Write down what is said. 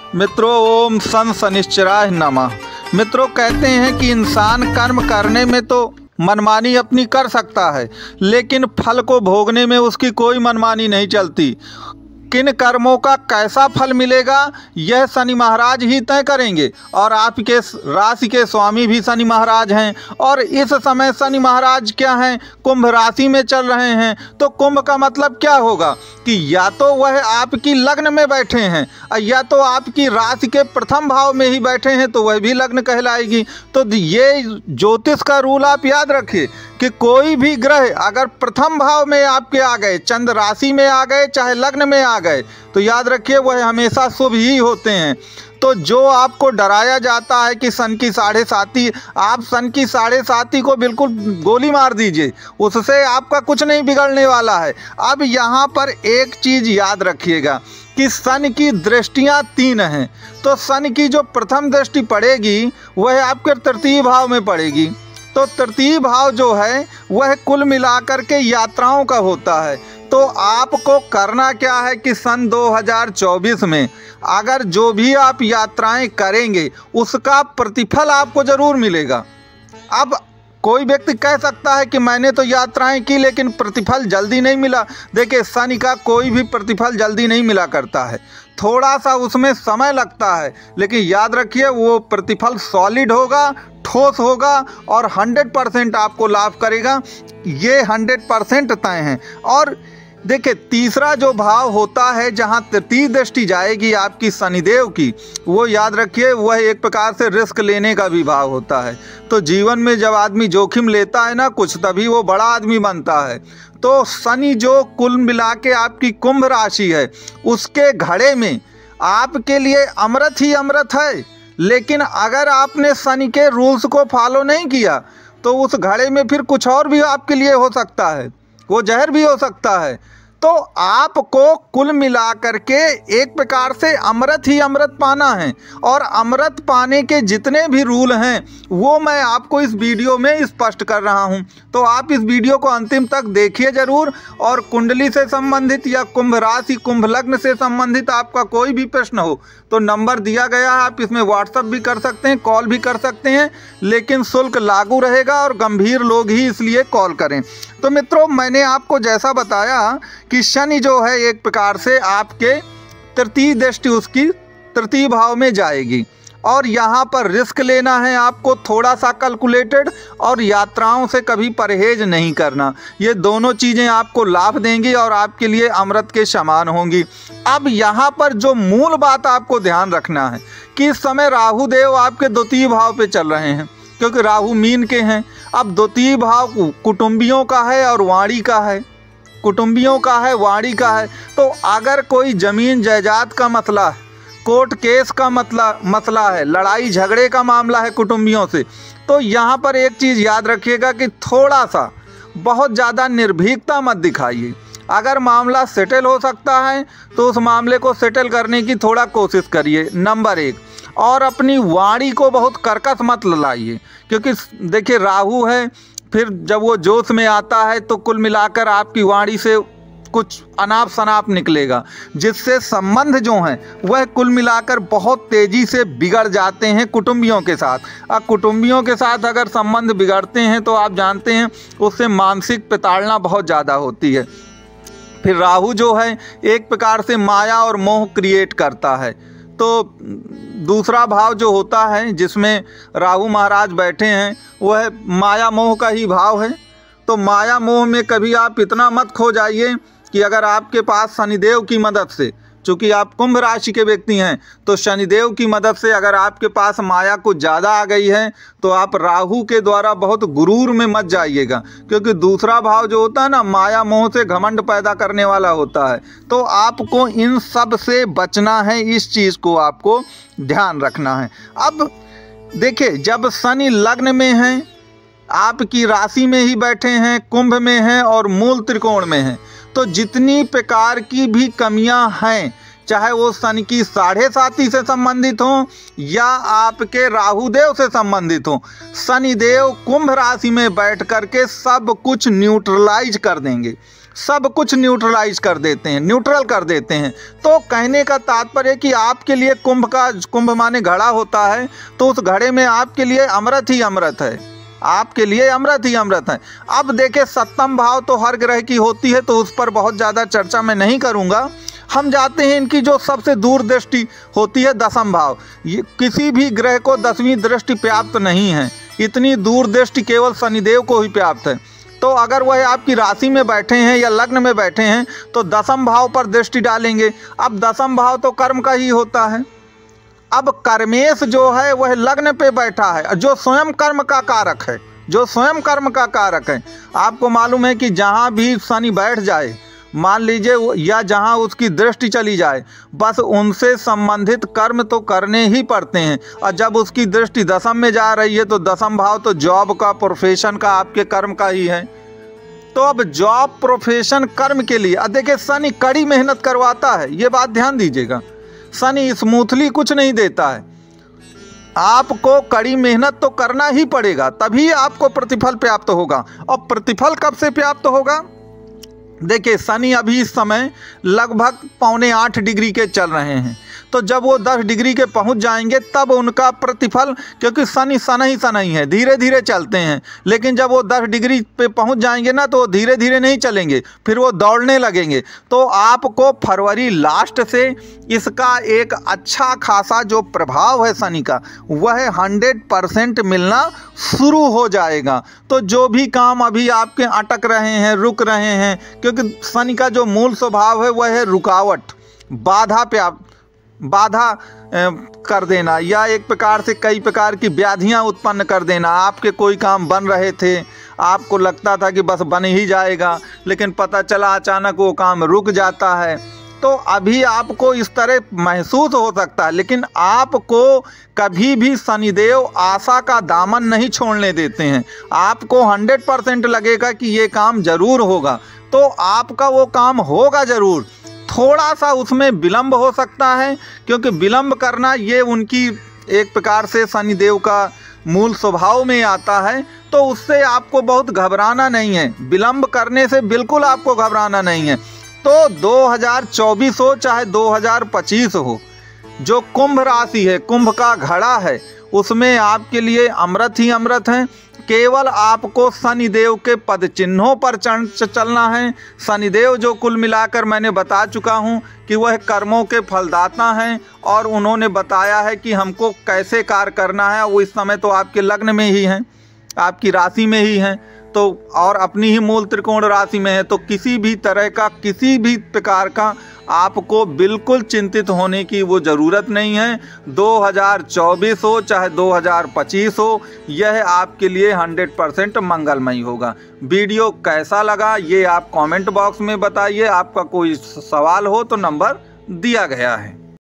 मित्रों, ओम सन शनिश्चराय नमः। मित्रों, कहते हैं कि इंसान कर्म करने में तो मनमानी अपनी कर सकता है, लेकिन फल को भोगने में उसकी कोई मनमानी नहीं चलती। किन कर्मों का कैसा फल मिलेगा यह शनि महाराज ही तय करेंगे, और आपके राशि के स्वामी भी शनि महाराज हैं। और इस समय शनि महाराज क्या हैं, कुंभ राशि में चल रहे हैं। तो कुंभ का मतलब क्या होगा कि या तो वह आपकी लग्न में बैठे हैं, या तो आपकी राशि के प्रथम भाव में ही बैठे हैं, तो वह भी लग्न कहलाएगी। तो ये ज्योतिष का रूल आप याद रखिए कि कोई भी ग्रह अगर प्रथम भाव में आपके आ गए, चंद्र राशि में आ गए, चाहे लग्न में आ गए, तो याद रखिए वह हमेशा शुभ ही होते हैं। तो जो आपको डराया जाता है कि सन की 7.5, आप सन की 7.5 को बिल्कुल गोली मार दीजिए, उससे आपका कुछ नहीं बिगड़ने वाला है। अब यहाँ पर एक चीज़ याद रखिएगा कि सन की दृष्टियाँ 3 हैं। तो सन की जो प्रथम दृष्टि पड़ेगी वह आपके तृतीय भाव में पड़ेगी। तो तृतीय भाव जो है वह कुल मिलाकर के यात्राओं का होता है। तो आपको करना क्या है कि सन 2024 में अगर जो भी आप यात्राएं करेंगे उसका प्रतिफल आपको ज़रूर मिलेगा। अब कोई व्यक्ति कह सकता है कि मैंने तो यात्राएं की लेकिन प्रतिफल जल्दी नहीं मिला। देखिए, शनि का कोई भी प्रतिफल जल्दी नहीं मिला करता है, थोड़ा सा उसमें समय लगता है, लेकिन याद रखिए वो प्रतिफल सॉलिड होगा, ठोस होगा और 100% आपको लाभ करेगा। ये 100% तय है। और देखिए, तीसरा जो भाव होता है जहाँ तृतीय दृष्टि जाएगी आपकी शनिदेव की, वो याद रखिए वह एक प्रकार से रिस्क लेने का भी भाव होता है। तो जीवन में जब आदमी जोखिम लेता है ना कुछ, तभी वो बड़ा आदमी बनता है। तो शनि जो कुल मिला के आपकी कुंभ राशि है, उसके घड़े में आपके लिए अमृत ही अमृत है। लेकिन अगर आपने शनि के रूल्स को फॉलो नहीं किया तो उस घड़े में फिर कुछ और भी आपके लिए हो सकता है, वो जहर भी हो सकता है। तो आपको कुल मिलाकर के एक प्रकार से अमृत ही अमृत पाना है। और अमृत पाने के जितने भी रूल हैं वो मैं आपको इस वीडियो में स्पष्ट कर रहा हूं। तो आप इस वीडियो को अंतिम तक देखिए ज़रूर। और कुंडली से संबंधित या कुंभ राशि कुंभ लग्न से संबंधित आपका कोई भी प्रश्न हो तो नंबर दिया गया है, आप इसमें व्हाट्सएप भी कर सकते हैं, कॉल भी कर सकते हैं, लेकिन शुल्क लागू रहेगा और गंभीर लोग ही इसलिए कॉल करें। तो मित्रों, मैंने आपको जैसा बताया कि शनि जो है एक प्रकार से आपके तृतीय दृष्टि उसकी तृतीय भाव में जाएगी, और यहाँ पर रिस्क लेना है आपको थोड़ा सा कैलकुलेटेड, और यात्राओं से कभी परहेज नहीं करना। ये दोनों चीज़ें आपको लाभ देंगी और आपके लिए अमृत के समान होंगी। अब यहाँ पर जो मूल बात आपको ध्यान रखना है कि इस समय राहु देव आपके द्वितीय भाव पे चल रहे हैं, क्योंकि राहु मीन के हैं। अब द्वितीय भाव कुटुंबियों का है और वाणी का है, कुटुंबियों का है, वाणी का है। तो अगर कोई ज़मीन जायदाद का मसला है, कोर्ट केस का मसला है, लड़ाई झगड़े का मामला है कुटुंबियों से, तो यहाँ पर एक चीज़ याद रखिएगा कि थोड़ा सा बहुत ज़्यादा निर्भीकता मत दिखाइए। अगर मामला सेटल हो सकता है तो उस मामले को सेटल करने की थोड़ा कोशिश करिए, नंबर 1। और अपनी वाणी को बहुत कर्कश मत ललाइए, क्योंकि देखिए राहु है, फिर जब वो जोश में आता है तो कुल मिलाकर आपकी वाणी से कुछ अनाप शनाप निकलेगा, जिससे संबंध जो हैं वह कुल मिलाकर बहुत तेज़ी से बिगड़ जाते हैं कुटुंबियों के साथ। अब कुटुंबियों के साथ अगर संबंध बिगड़ते हैं तो आप जानते हैं उससे मानसिक प्रताड़ना बहुत ज़्यादा होती है। फिर राहु जो है एक प्रकार से माया और मोह क्रिएट करता है। तो दूसरा भाव जो होता है जिसमें राहु महाराज बैठे हैं वह माया मोह का ही भाव है। तो माया मोह में कभी आप इतना मत खो जाइए कि अगर आपके पास शनिदेव की मदद से, चूँकि आप कुंभ राशि के व्यक्ति हैं, तो शनिदेव की मदद से अगर आपके पास माया कुछ ज़्यादा आ गई है तो आप राहु के द्वारा बहुत गुरूर में मत जाइएगा, क्योंकि दूसरा भाव जो होता है ना, माया मोह से घमंड पैदा करने वाला होता है। तो आपको इन सब से बचना है, इस चीज़ को आपको ध्यान रखना है। अब देखिए, जब शनि लग्न में हैं, आपकी राशि में ही बैठे हैं, कुंभ में हैं और मूल त्रिकोण में हैं, तो जितनी प्रकार की भी कमियां हैं, चाहे वो शनि की 7.5 से संबंधित हों या आपके राहुदेव से संबंधित हों, शनिदेव कुंभ राशि में बैठ करके सब कुछ न्यूट्रलाइज कर देंगे। सब कुछ न्यूट्रलाइज कर देते हैं, न्यूट्रल कर देते हैं। तो कहने का तात्पर्य कि आपके लिए कुंभ माने घड़ा होता है, तो उस घड़े में आपके लिए अमृत ही अमृत है, आपके लिए अमृत ही अमृत है। अब देखिए सप्तम भाव तो हर ग्रह की होती है, तो उस पर बहुत ज़्यादा चर्चा मैं नहीं करूँगा। हम जाते हैं इनकी जो सबसे दूर दृष्टि होती है दसम भाव। ये किसी भी ग्रह को 10वीं दृष्टि प्राप्त नहीं है, इतनी दूर दृष्टि केवल शनिदेव को ही प्राप्त है। तो अगर वह आपकी राशि में बैठे हैं या लग्न में बैठे हैं तो दसम भाव पर दृष्टि डालेंगे। अब दसम भाव तो कर्म का ही होता है। अब कर्मेश जो है वह लग्न पे बैठा है, जो स्वयं कर्म का कारक है, जो स्वयं कर्म का कारक है। आपको मालूम है कि जहाँ भी शनि बैठ जाए, मान लीजिए, या जहाँ उसकी दृष्टि चली जाए, बस उनसे संबंधित कर्म तो करने ही पड़ते हैं। और जब उसकी दृष्टि दसम में जा रही है तो दसम भाव तो जॉब का, प्रोफेशन का, आपके कर्म का ही है। तो अब जॉब, प्रोफेशन, कर्म के लिए देखिए शनि कड़ी मेहनत करवाता है, ये बात ध्यान दीजिएगा। शनि स्मूथली कुछ नहीं देता है, आपको कड़ी मेहनत तो करना ही पड़ेगा, तभी आपको प्रतिफल प्राप्त होगा। और प्रतिफल कब से प्राप्त होगा? देखिए शनि अभी इस समय लगभग 7.25 डिग्री के चल रहे हैं, तो जब वो 10 डिग्री के पहुंच जाएंगे तब उनका प्रतिफल, क्योंकि शनि सना ही है, धीरे धीरे चलते हैं, लेकिन जब वो 10 डिग्री पे पहुंच जाएंगे ना तो वो धीरे धीरे नहीं चलेंगे, फिर वो दौड़ने लगेंगे। तो आपको फरवरी लास्ट से इसका एक अच्छा खासा जो प्रभाव है शनि का, वह 100% मिलना शुरू हो जाएगा। तो जो भी काम अभी आपके अटक रहे हैं, रुक रहे हैं, क्योंकि शनि का जो मूल स्वभाव है वह है रुकावट, बाधा कर देना, या एक प्रकार से कई प्रकार की व्याधियां उत्पन्न कर देना। आपके कोई काम बन रहे थे, आपको लगता था कि बस बन ही जाएगा, लेकिन पता चला अचानक वो काम रुक जाता है। तो अभी आपको इस तरह महसूस हो सकता है, लेकिन आपको कभी भी शनिदेव आशा का दामन नहीं छोड़ने देते हैं। आपको 100% लगेगा कि ये काम जरूर होगा, तो आपका वो काम होगा ज़रूर। थोड़ा सा उसमें विलंब हो सकता है, क्योंकि विलंब करना ये उनकी एक प्रकार से शनिदेव का मूल स्वभाव में आता है। तो उससे आपको बहुत घबराना नहीं है, विलंब करने से बिल्कुल आपको घबराना नहीं है। तो 2024 हो चाहे 2025 हो, जो कुंभ राशि है, कुंभ का घड़ा है, उसमें आपके लिए अमृत ही अमृत है। केवल आपको शनिदेव के पद चिन्हों पर चलना है। शनिदेव जो कुल मिलाकर मैंने बता चुका हूँ कि वह कर्मों के फलदाता हैं, और उन्होंने बताया है कि हमको कैसे कार्य करना है। वो इस समय तो आपके लग्न में ही हैं, आपकी राशि में ही हैं, तो और अपनी ही मूल त्रिकोण राशि में है। तो किसी भी तरह का, किसी भी प्रकार का आपको बिल्कुल चिंतित होने की वो ज़रूरत नहीं है। 2024 हो चाहे 2025 हो, यह आपके लिए 100% मंगलमय होगा। वीडियो कैसा लगा ये आप कमेंट बॉक्स में बताइए। आपका कोई सवाल हो तो नंबर दिया गया है।